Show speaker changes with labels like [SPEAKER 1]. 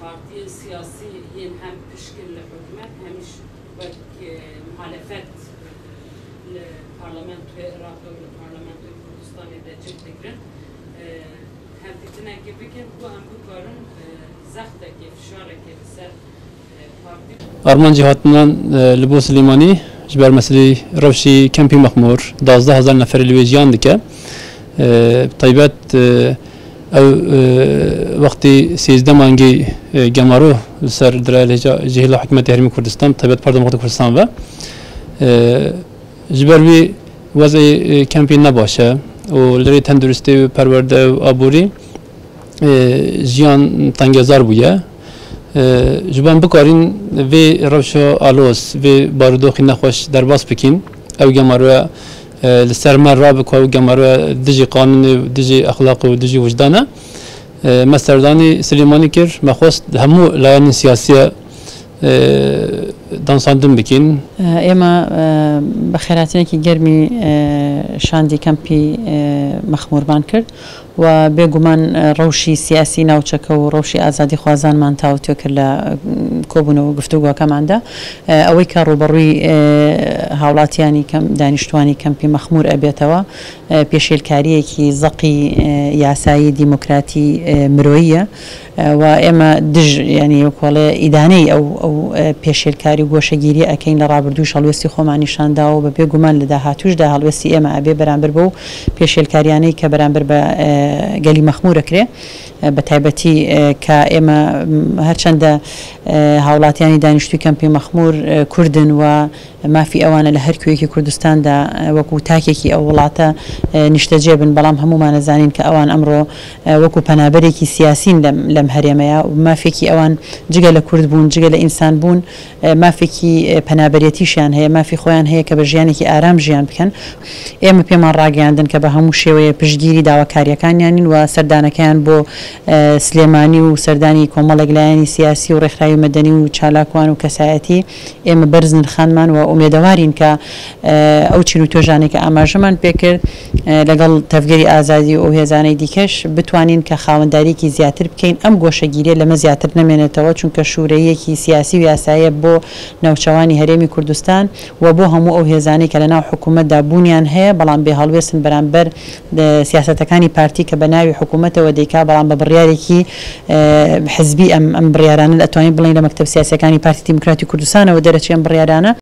[SPEAKER 1] Parti siyasi hem pişkin hükümet hem muhalefet parlamentoya Irak'ta parlamentoya Kurdistan'da ciddiğin hem fitne gibi ki bu hem bu karın zahtaki fişareki ser parti
[SPEAKER 2] Arman cihatından Libo Slimani jiber meseleyi Revşi Kempi Mahmur 12,000 neferi livejiyan dike taybet وقتی 13 مانگی گمارو سر درال جهیل حکومت هرمی کردستان طبیعت پردم وقت کردستان و جبری وضع کمپین نباشه و لری تندرستی و پرورده و آبوری جیان تنگزار بوده جبان بکارین و روش آلوس و بارودوخی نخوش در باس بکین او گمارو لسرمر رابق و جماره دجی قانون دجی اخلاق و دجی وجدانه مستردانی سلیمانی کر مخواست همو لایان سیاسی دانساندن بکن.
[SPEAKER 3] اما بخیراتینه که گرمی شاندی کمپی مخمور بان کرد و بگومان روشی سیاسی ناوچک و روشی آزادی خوازان من تاوتیو کرد کوبون و گفتگو کمان ده اوی که روبروی هاولاتیانی کم دانشتوانی کمپی مخمور ابیتوا پیشیل کاریه کی زقی یاسایی دموکراتی مرویه و اما دج یعنی وکاله ایدانی او پیشیل کاری گوشگیری اکین لرابردوش هلوسی خو نشانده و به بگومان لده هاتوش ده هلوسی اما ابی برانبر بو پیشیل کاریانی که برانبر به گلی مخمور کره بتعبتی که اما هرچند هاولاتیانی دانشتوی کمپی مخمور کردن و ما في أوان لهركوي كردستان دا وكو تاكي أو ولاتا نشتجيبن بلام همو ما نزانين كأوان أمره وكو بنابريكي سياسين لم هريميا وما فيكي أوان جيجا كرد بون جيجا إنسان بون ما فيكي بنابريتيشان هي ما في خوان هي كبرجياني كي آرام جيان بكن إما بيمان راجع عندن كبهمو شوية بجديري دعوة كاريا كان يعني وسردانا كان بو سليماني وسرداني كومالجلاني سياسي ورخراي مدني وشالاكوان وكسائتي إما برزن الخانمان وأميدوارين ك أو تشينو توجاني كأماجمان بكر لقل تفجير آزادي وهي زاني ديكش بتوانين كخاونداري كي زياتر بكين أم جوشجيري لما زياتر نمينة توجه كشورية كي سياسي وياسايا بو نوشواني هرمي كردستان وبو همو أو هي زاني كلنا حكومة دابونيان هي بلان بهالويسن برانبر سياسة كاني بارتي كبناوي حكومته وديكا بلان ببرياري كي حزبي أم برياران الأتواني بلين لمكتب سياسة كاني بارتي ديمقراطي كردستان ودرتشي أم بريارانا